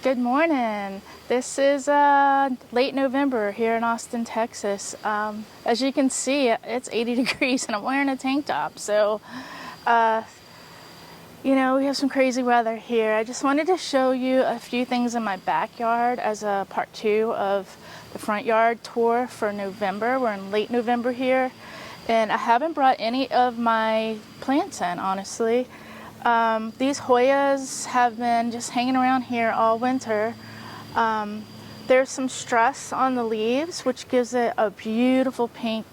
Good morning. This is late November here in Austin, Texas. As you can see, it's 80 degrees and I'm wearing a tank top. So, we have some crazy weather here. I just wanted to show you a few things in my backyard as a part 2 of the front yard tour for November. We're in late November here, and I haven't brought any of my plants in, honestly. These Hoyas have been just hanging around here all winter. There's some stress on the leaves, which gives it a beautiful pink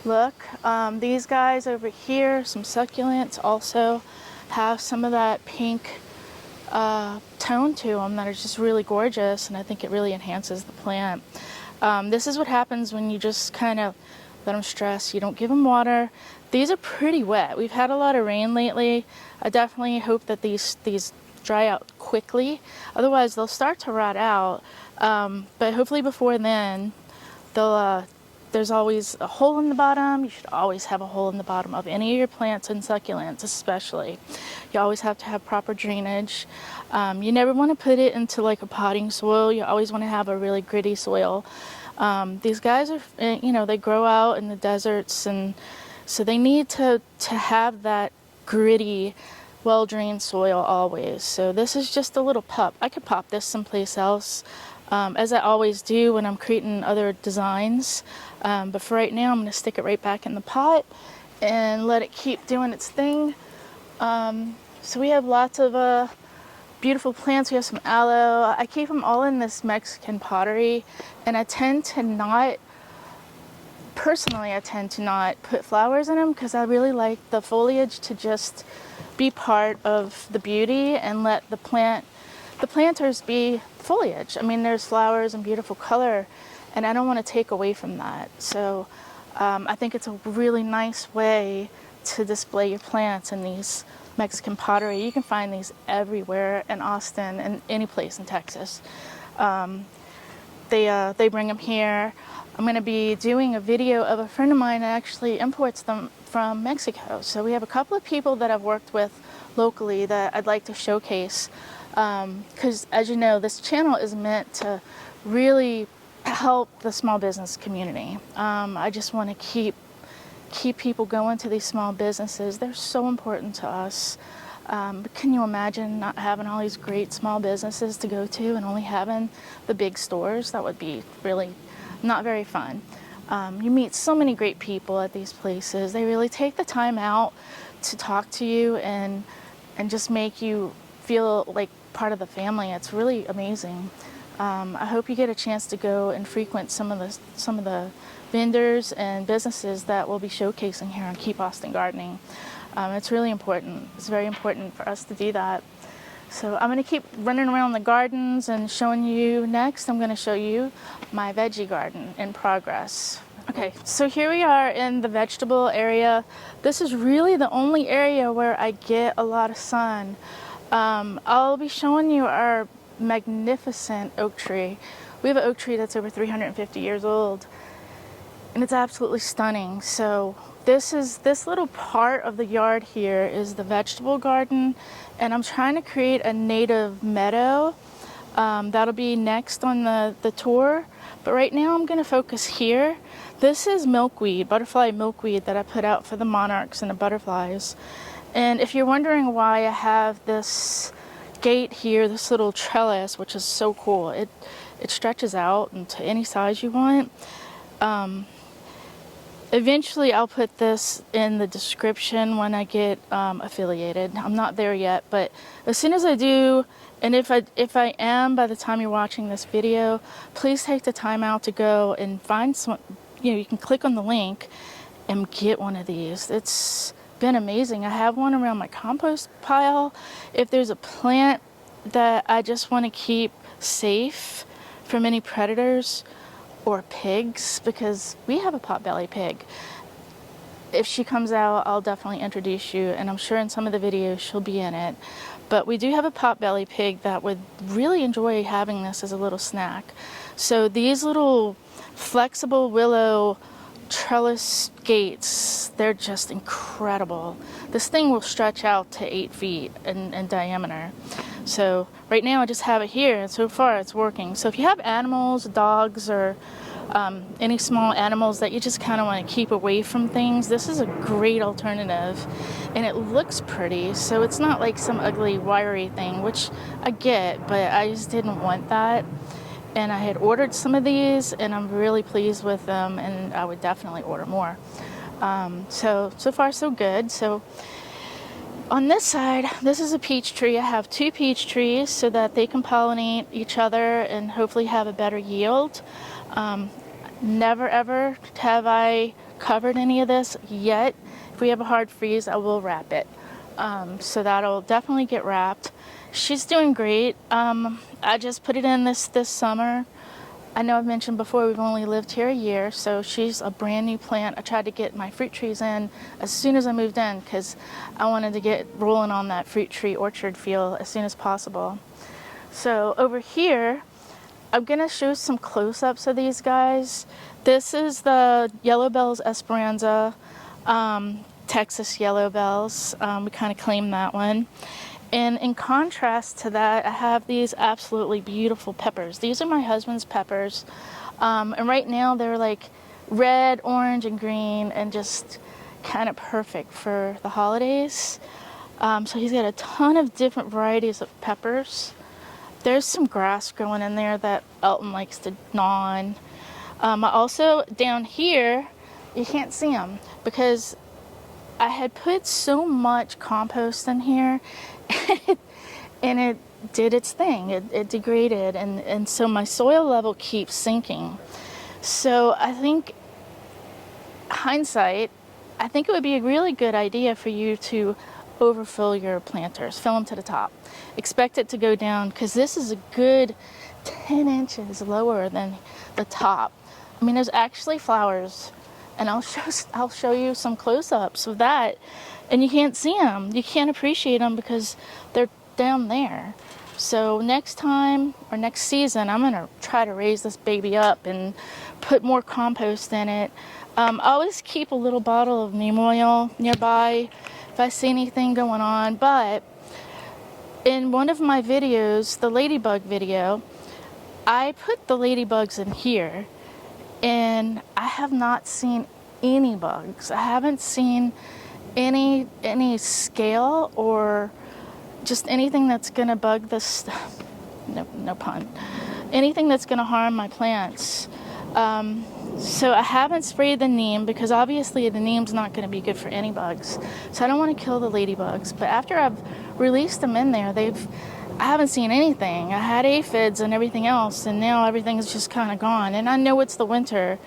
look. These guys over here, some succulents, also have some of that pink tone to them that are just really gorgeous, and I think it really enhances the plant. This is what happens when you just kind of let them stress. You don't give them water. These are pretty wet. We've had a lot of rain lately. I definitely hope that these dry out quickly. Otherwise, they'll start to rot out. But hopefully before then, there's always a hole in the bottom. You should always have a hole in the bottom of any of your plants and succulents, especially. You always have to have proper drainage. You never want to put it into like a potting soil. You always want to have a really gritty soil. These guys are, they grow out in the deserts, and so they need to have that gritty, well-drained soil always. So this is just a little pup. I could pop this someplace else, as I always do when I'm creating other designs. But for right now, I'm going to stick it right back in the pot and let it keep doing its thing. So we have lots of beautiful plants. We have some aloe. I keep them all in this Mexican pottery, and I tend to not put flowers in them because I really like the foliage to just be part of the beauty and let the planters be foliage. I mean, there's flowers and beautiful color, and I don't want to take away from that. So I think it's a really nice way to display your plants in these Mexican pottery. You can find these everywhere in Austin and any place in Texas. They bring them here. I'm going to be doing a video of a friend of mine that actually imports them from Mexico. So we have a couple of people that I've worked with locally that I'd like to showcase, because as you know, this channel is meant to really help the small business community. I just want to keep people going to these small businesses. They're so important to us. But can you imagine not having all these great small businesses to go to and only having the big stores? That would be really not very fun. You meet so many great people at these places. They really take the time out to talk to you and just make you feel like part of the family. It's really amazing. I hope you get a chance to go and frequent some of the vendors and businesses that we'll be showcasing here on Keep Austin Gardening. It's really important. It's very important for us to do that. So I'm going to keep running around the gardens and showing you. Next, I'm going to show you my veggie garden in progress. Okay, so here we are in the vegetable area. This is really the only area where I get a lot of sun. I'll be showing you our magnificent oak tree. We have an oak tree that's over 350 years old, and it's absolutely stunning. So this little part of the yard here is the vegetable garden, and I'm trying to create a native meadow. That'll be next on the tour, but right now I'm going to focus here. This is milkweed, butterfly milkweed, that I put out for the monarchs and the butterflies. And if you're wondering why I have this gate here, this little trellis, which is so cool, it stretches out into any size you want. Eventually I'll put this in the description when I get affiliated. I'm not there yet, but as soon as I do, and if I am by the time you're watching this video, please take the time out to go and find some. You can click on the link and get one of these. It's been amazing. I have one around my compost pile. If there's a plant that I just want to keep safe from any predators or pigs, because we have a potbelly pig. If she comes out, I'll definitely introduce you, and I'm sure in some of the videos she'll be in it. But we do have a potbelly pig that would really enjoy having this as a little snack. So these little flexible willow trellis gates, they're just incredible. This thing will stretch out to 8 feet in diameter. So right now I just have it here, and so far it's working. So if you have animals, dogs, or any small animals that you just kind of want to keep away from things, this is a great alternative. And it looks pretty, so it's not like some ugly wiry thing, which I get, but I just didn't want that. And I had ordered some of these, and I'm really pleased with them, and I would definitely order more. So far so good. So on this side, this is a peach tree. I have 2 peach trees so that they can pollinate each other and hopefully have a better yield. Never ever have I covered any of this yet. If we have a hard freeze, I will wrap it. So that'll definitely get wrapped. She's doing great. I just put it in this summer. I know I've mentioned before we've only lived here a year, so she's a brand new plant. I tried to get my fruit trees in as soon as I moved in because I wanted to get rolling on that fruit tree orchard feel as soon as possible. So over here, I'm gonna show some close-ups of these guys. This is the Yellow Bells Esperanza, Texas Yellow Bells. We kind of claimed that one. And in contrast to that, I have these absolutely beautiful peppers. These are my husband's peppers. And right now they're like red, orange, and green, and just kind of perfect for the holidays. So he's got a ton of different varieties of peppers. There's some grass growing in there that Elton likes to gnaw on. I also, down here, you can't see them because I had put so much compost in here and it did its thing. It degraded, and so my soil level keeps sinking. So I think, hindsight, I think it would be a really good idea for you to overfill your planters, fill them to the top. Expect it to go down because this is a good 10 inches lower than the top. I mean, there's actually flowers, and I'll show you some close-ups of that, and you can't see them. You can't appreciate them because they're down there. So next time or next season, I'm gonna try to raise this baby up and put more compost in it. I always keep a little bottle of neem oil nearby if I see anything going on. But in one of my videos, the ladybug video, I put the ladybugs in here, and I have not seen any bugs. I haven't seen any scale or just anything that's gonna bug this, no pun, anything that's gonna harm my plants. So I haven't sprayed the neem because obviously the neem's not gonna be good for any bugs. So I don't wanna kill the ladybugs. But after I've released them in there, I haven't seen anything. I had aphids and everything else, and now everything's just kind of gone. And I know it's the winter,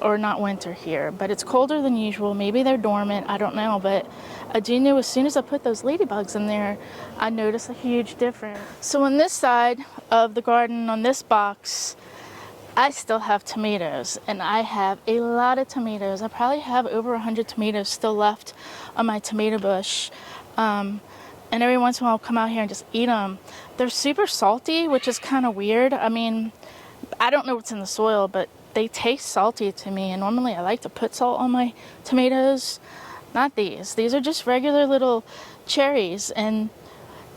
or not winter here, but it's colder than usual. Maybe they're dormant, I don't know. But I do know as soon as I put those ladybugs in there, I notice a huge difference. So on this side of the garden, on this box, I still have tomatoes, and I have a lot of tomatoes. I probably have over 100 tomatoes still left on my tomato bush. And every once in a while I'll come out here and just eat them. They're super salty, which is kind of weird. I mean, I don't know what's in the soil, but they taste salty to me. And normally I like to put salt on my tomatoes. Not these. These are just regular little cherries. And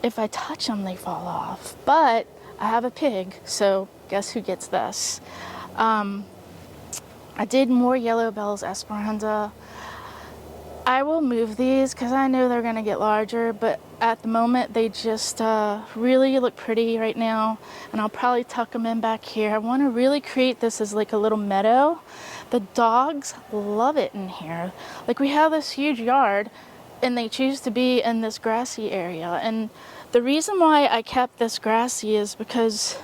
if I touch them, they fall off. But I have a pig, so guess who gets this? I did more Yellow Bells Esperanza. I will move these because I know they're going to get larger, but at the moment they just really look pretty right now, and I'll probably tuck them in back here. I want to really create this as like a little meadow. The dogs love it in here. Like, we have this huge yard, and they choose to be in this grassy area. And the reason why I kept this grassy is because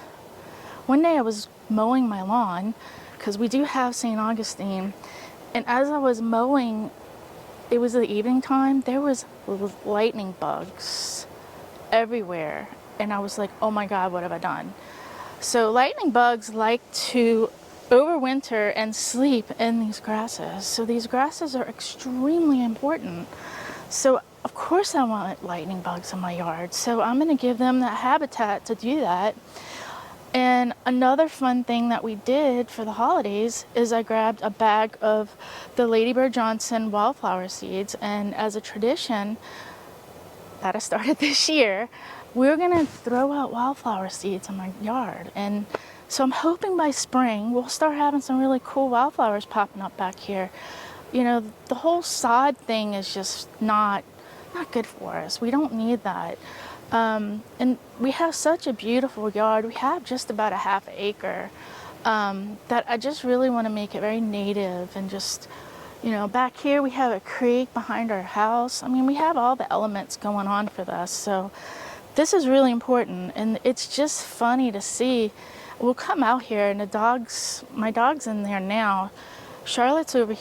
one day I was mowing my lawn, because we do have St. Augustine, and as I was mowing, it was the evening time, there was lightning bugs everywhere, and I was like, oh my god, what have I done? So lightning bugs like to overwinter and sleep in these grasses. So these grasses are extremely important. So of course I want lightning bugs in my yard, so I'm going to give them that habitat to do that. And another fun thing that we did for the holidays is I grabbed a bag of the Ladybird Johnson wildflower seeds, and as a tradition that I started this year, we're gonna throw out wildflower seeds in my yard. And so I'm hoping by spring we'll start having some really cool wildflowers popping up back here. You know, the whole sod thing is just not good for us. We don't need that. And we have such a beautiful yard. We have just about a half acre that I just really want to make it very native. And just, you know, back here we have a creek behind our house. I mean, we have all the elements going on for this. So this is really important. And it's just funny to see. We'll come out here and my dog's in there now. Charlotte's over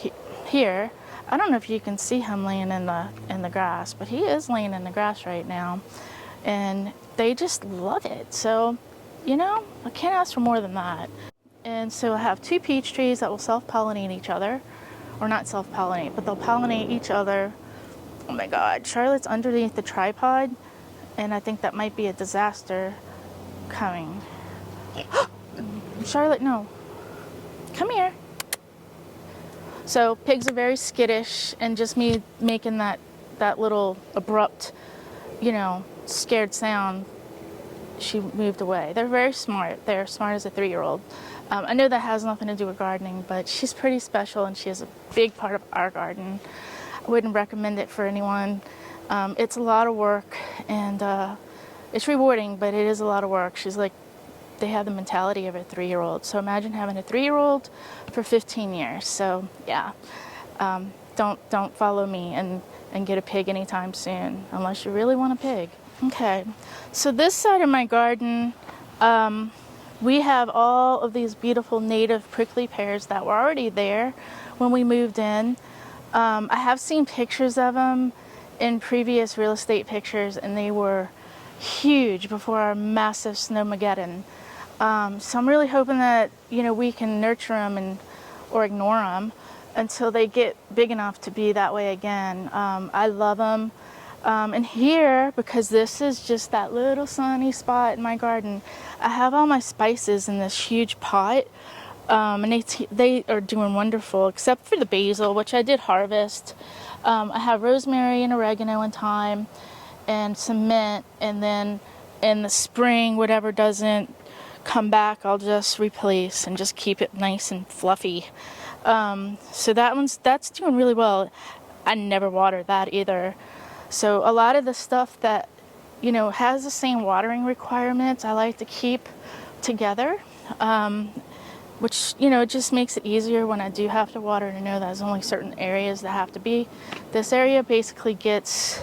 here. I don't know if you can see him laying in the grass, but he is laying in the grass right now. And they just love it. So, you know, I can't ask for more than that. And so I have 2 peach trees that will self-pollinate each other. Or not self-pollinate, but they'll pollinate each other. Oh my God, Charlotte's underneath the tripod, and I think that might be a disaster coming. Charlotte, no. Come here. So pigs are very skittish, and just me making that little abrupt, you know, scared sound, she moved away. They're very smart. They're smart as a 3-year-old. I know that has nothing to do with gardening, but she's pretty special, and she is a big part of our garden. I wouldn't recommend it for anyone. It's a lot of work, and it's rewarding, but it is a lot of work. She's like, they have the mentality of a 3-year-old. So imagine having a 3-year-old for 15 years. So yeah, don't follow me and get a pig anytime soon, unless you really want a pig. Okay, so this side of my garden, we have all of these beautiful native prickly pears that were already there when we moved in. I have seen pictures of them in previous real estate pictures, and they were huge before our massive snowmageddon. So I'm really hoping that, you know, we can nurture them or ignore them until they get big enough to be that way again. I love them. And here, because this is just that little sunny spot in my garden, I have all my spices in this huge pot, and they are doing wonderful, except for the basil, which I did harvest. I have rosemary and oregano and thyme and some mint, and then in the spring, whatever doesn't come back, I'll just replace and just keep it nice and fluffy. So that's doing really well. I never water that either. So a lot of the stuff that, you know, has the same watering requirements, I like to keep together, which, you know, it just makes it easier when I do have to water to know that there's only certain areas that have to be. This area basically gets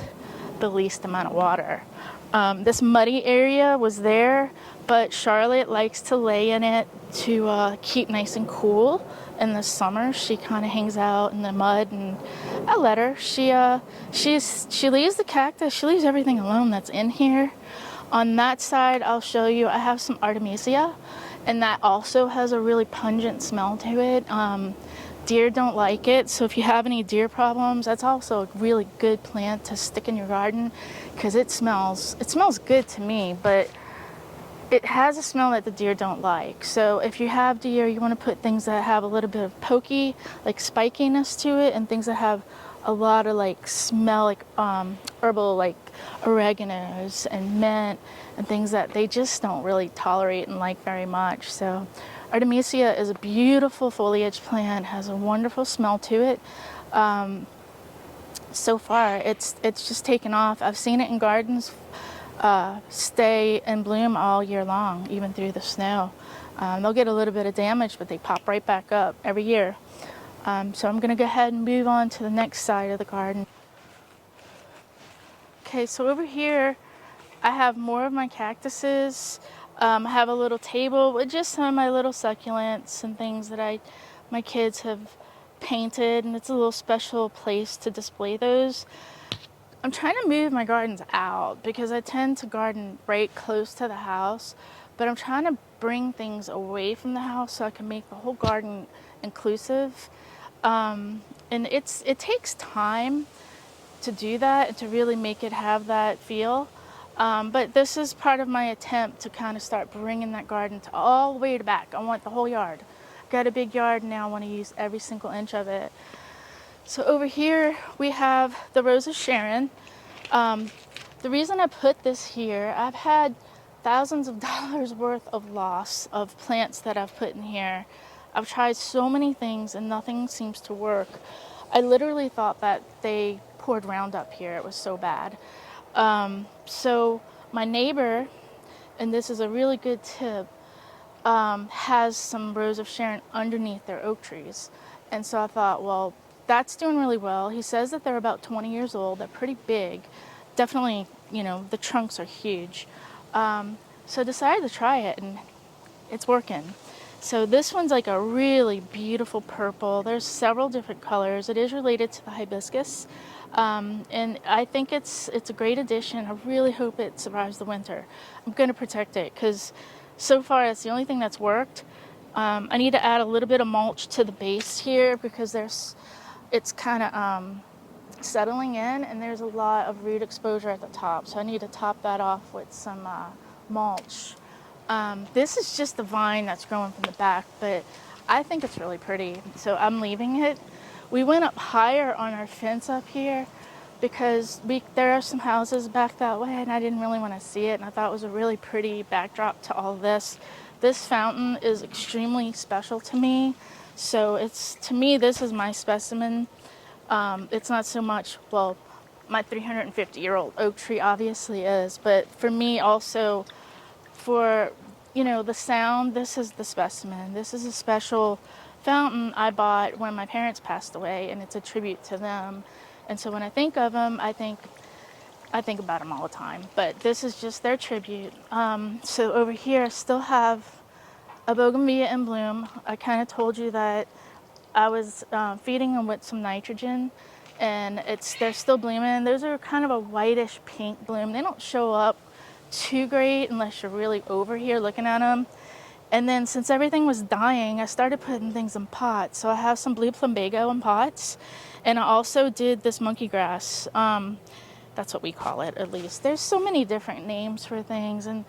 the least amount of water. This muddy area was there, but Charlotte likes to lay in it to keep nice and cool. In the summer, she kind of hangs out in the mud, and I let her. She leaves the cactus. She leaves everything alone that's in here. On that side, I'll show you, I have some Artemisia, and that also has a really pungent smell to it. Deer don't like it, so if you have any deer problems, that's also a really good plant to stick in your garden, because it smells good to me, but it has a smell that the deer don't like. So if you have deer, you want to put things that have a little bit of pokey, like spikiness to it, and things that have a lot of like smell, like herbal, like oreganos and mint, and things that they just don't really tolerate and like very much. So Artemisia is a beautiful foliage plant, has a wonderful smell to it. So far, it's just taken off. I've seen it in gardens stay in bloom all year long, even through the snow. They'll get a little bit of damage, but they pop right back up every year. So I'm going to go ahead and move on to the next side of the garden. Okay, so over here I have more of my cactuses. I have a little table with just some of my little succulents and things that my kids have painted, and it's a little special place to display those. I'm trying to move my gardens out because I tend to garden right close to the house, but I'm trying to bring things away from the house so I can make the whole garden inclusive. And it takes time to do that and to really make it have that feel. But this is part of my attempt to kind of start bringing that garden to all the way to back. I want the whole yard. Got a big yard now, I want to use every single inch of it. So over here we have the Rose of Sharon. The reason I put this here, I've had thousands of dollars worth of loss of plants that I've put in here. I've tried so many things and nothing seems to work. I literally thought that they poured Roundup here. It was so bad. So my neighbor, and this is a really good tip, has some Rose of Sharon underneath their oak trees. And so I thought, well, that's doing really well. He says that they're about 20 years old. They're pretty big. Definitely, you know, the trunks are huge. So I decided to try it, and it's working. So this one's like a really beautiful purple. There's several different colors. It is related to the hibiscus. And I think it's a great addition. I really hope it survives the winter. I'm going to protect it because so far it's the only thing that's worked. I need to add a little bit of mulch to the base here because it's kind of settling in and there's a lot of root exposure at the top. So I need to top that off with some mulch. This is just the vine that's growing from the back, but I think it's really pretty. So I'm leaving it. We went up higher on our fence up here because there are some houses back that way and I didn't really want to see it, and I thought it was a really pretty backdrop to all this. This fountain is extremely special to me. So to me, this is my specimen. It's not so much, well, my 350-year-old oak tree obviously is, but for me also, for, you know, the sound, this is the specimen. This is a special fountain I bought when my parents passed away, and it's a tribute to them. And so when I think of them, I think about them all the time. But this is just their tribute. So over here, I still have a bougainvillea in bloom. I kind of told you that I was feeding them with some nitrogen, and they're still blooming. Those are kind of a whitish pink bloom. They don't show up too great unless you're really over here looking at them. And then since everything was dying, I started putting things in pots. So I have some blue plumbago in pots, and I also did this monkey grass. That's what we call it, at least. There's so many different names for things, and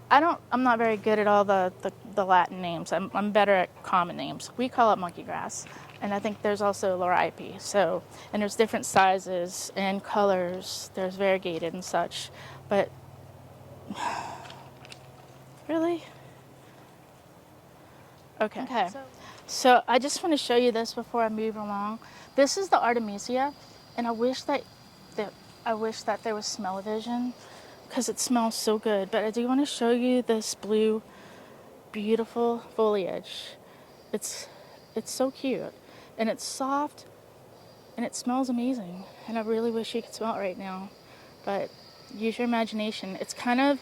I'm not very good at all the Latin names. I'm better at common names. We call it monkey grass. And I think there's also liripe. So, and there's different sizes and colors. There's variegated and such. But really? Okay. So I just want to show you this before I move along. This is the Artemisia, and I wish that there was smell-o-vision, because it smells so good. But I do want to show you this blue, beautiful foliage. It's so cute, and it's soft, and it smells amazing. And I really wish you could smell it right now, but use your imagination. It's kind of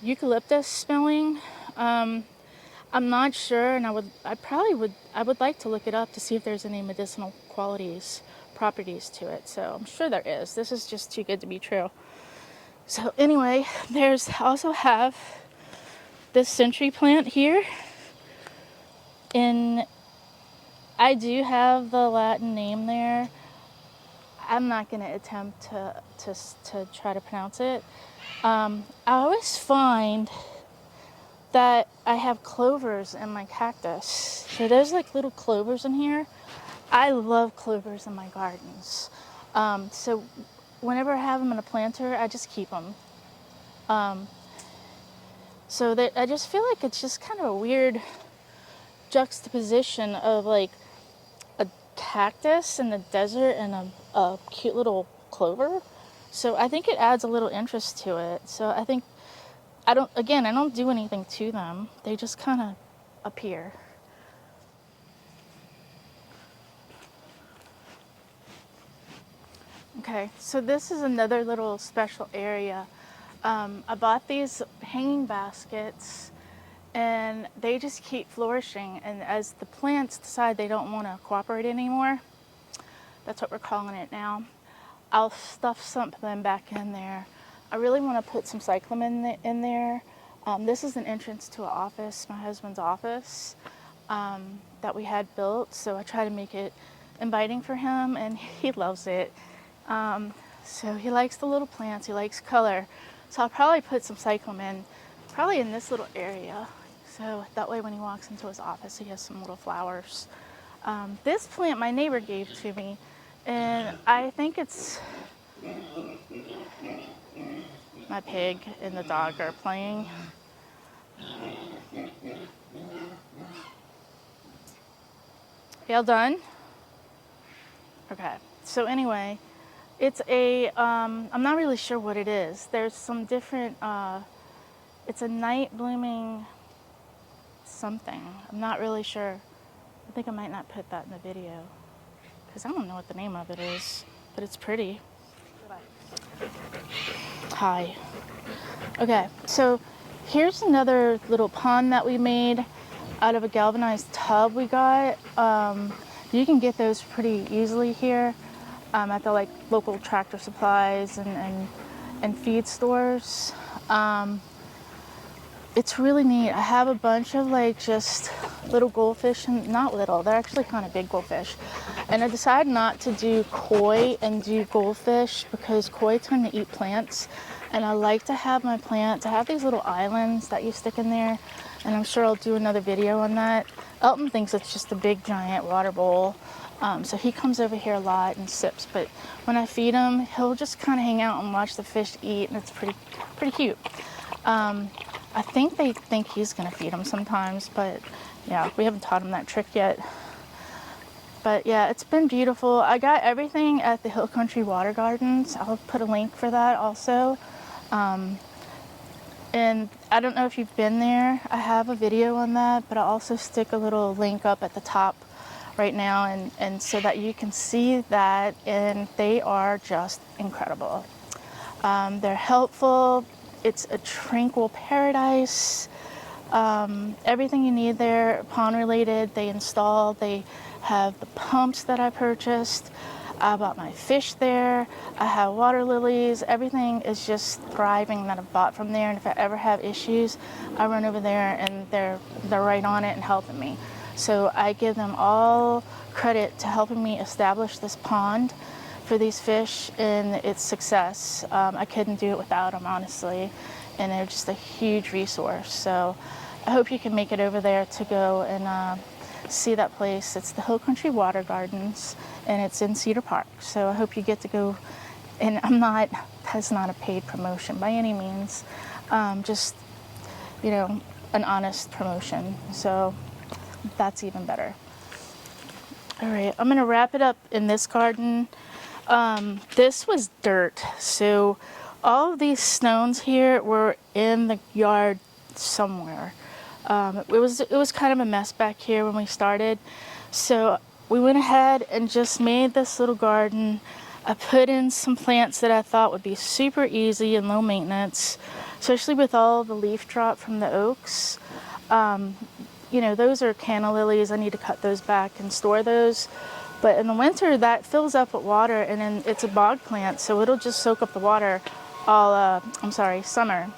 eucalyptus smelling. I'm not sure, and I would like to look it up to see if there's any medicinal properties to it. So I'm sure there is. This is just too good to be true. So anyway, also have this century plant here, and I do have the Latin name there. I'm not going to attempt to try to pronounce it. I always find that I have clovers in my cactus. So there's like little clovers in here. I love clovers in my gardens. So whenever I have them in a planter, I just keep them. So that I just feel like it's just kind of a weird juxtaposition of like a cactus in the desert and a cute little clover. So I think it adds a little interest to it. So I think I don't do anything to them. They just kind of appear. Okay, so this is another little special area. I bought these hanging baskets, and they just keep flourishing. And as the plants decide they don't want to cooperate anymore, that's what we're calling it now, I'll stuff something back in there. I really want to put some cyclamen in there. This is an entrance to an office, my husband's office, that we had built. So I try to make it inviting for him, and he loves it. So he likes the little plants, he likes color. So I'll probably put some cyclamen probably in this little area. So that way when he walks into his office, he has some little flowers. This plant my neighbor gave to me, and I think it's My pig and the dog are playing. Y'all done? Okay. So anyway, it's a, I'm not really sure what it is. There's some different, it's a night blooming something. I'm not really sure. I think I might not put that in the video because I don't know what the name of it is, but it's pretty. Hi. Okay, so here's another little pond that we made out of a galvanized tub we got. You can get those pretty easily here at the local Tractor Supplies and feed stores. It's really neat. I have a bunch of just little goldfish, and not little, they're actually kind of big goldfish. And I decided not to do koi and do goldfish because koi tend to eat plants. And I like to have my plants, I have these little islands that you stick in there, and I'm sure I'll do another video on that. Elton thinks it's just a big giant water bowl. So he comes over here a lot and sips, but when I feed him, he'll just kind of hang out and watch the fish eat, and it's pretty cute. I think they think he's gonna feed him sometimes, but yeah, we haven't taught him that trick yet. But yeah, it's been beautiful. I got everything at the Hill Country Water Gardens. I'll put a link for that also. And I don't know if you've been there. I have a video on that, but I'll also stick a little link up at the top right now, and so that you can see that, and they are just incredible. They're helpful. It's a tranquil paradise. Everything you need there, pond related, they installed. They have the pumps that I purchased. I bought my fish there. I have water lilies. Everything is just thriving that I've bought from there. And if I ever have issues, I run over there and they're right on it and helping me. So I give them all credit to helping me establish this pond for these fish and its success. I couldn't do it without them, honestly. And they're just a huge resource. So I hope you can make it over there to go and see that place. It's the Hill Country Water Gardens, and it's in Cedar Park. So I hope you get to go. And that's not a paid promotion by any means. Just, an honest promotion. So that's even better. All right, I'm gonna wrap it up in this garden. This was dirt. So all of these stones here were in the yard somewhere. It was kind of a mess back here when we started. So we went ahead and just made this little garden. I put in some plants that I thought would be super easy and low maintenance, especially with all the leaf drop from the oaks. Those are canna lilies. I need to cut those back and store those. But in the winter, that fills up with water, and then it's a bog plant, so it'll just soak up the water all, summer.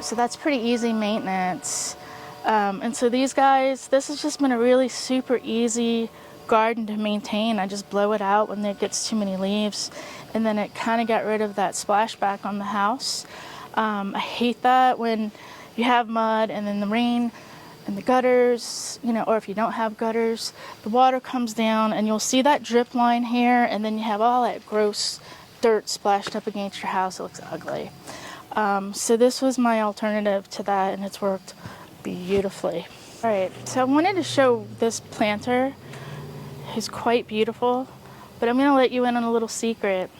So that's pretty easy maintenance. And so these guys, this has just been a really super easy garden to maintain. I just blow it out when it gets too many leaves, and then it kind of got rid of that splashback on the house. I hate that when you have mud and then the rain and the gutters, or if you don't have gutters, the water comes down and you'll see that drip line here, and then you have all that gross dirt splashed up against your house. It looks ugly. So this was my alternative to that, and it's worked beautifully. All right, so I wanted to show this planter. It's quite beautiful, but I'm gonna let you in on a little secret.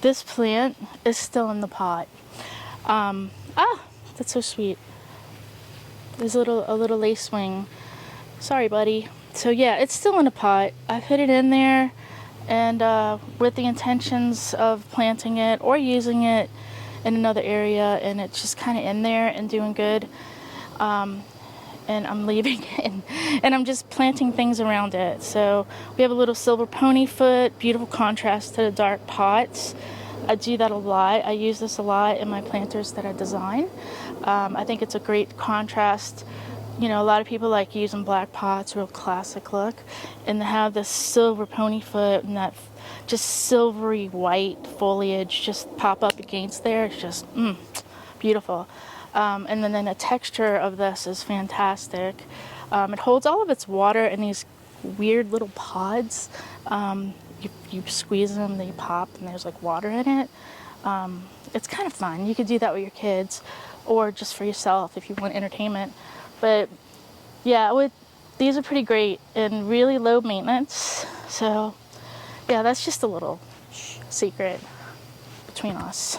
This plant is still in the pot. That's so sweet. There's a little lace wing. Sorry, buddy. So yeah, it's still in a pot. I put it in there, and with the intentions of planting it or using it in another area, and it's just kind of in there and doing good. And I'm leaving it, and I'm just planting things around it. So we have a little silver ponyfoot, beautiful contrast to the dark pots. I do that a lot. I use this a lot in my planters that I design. I think it's a great contrast. A lot of people like using black pots, real classic look, and to have this silver ponyfoot and that just silvery white foliage just pop up against there. It's just beautiful. And then the texture of this is fantastic. It holds all of its water in these weird little pods. You squeeze them, they pop, and there's water in it. It's kind of fun. You could do that with your kids or just for yourself if you want entertainment. But yeah, these are pretty great and really low maintenance. So yeah, that's just a little secret between us.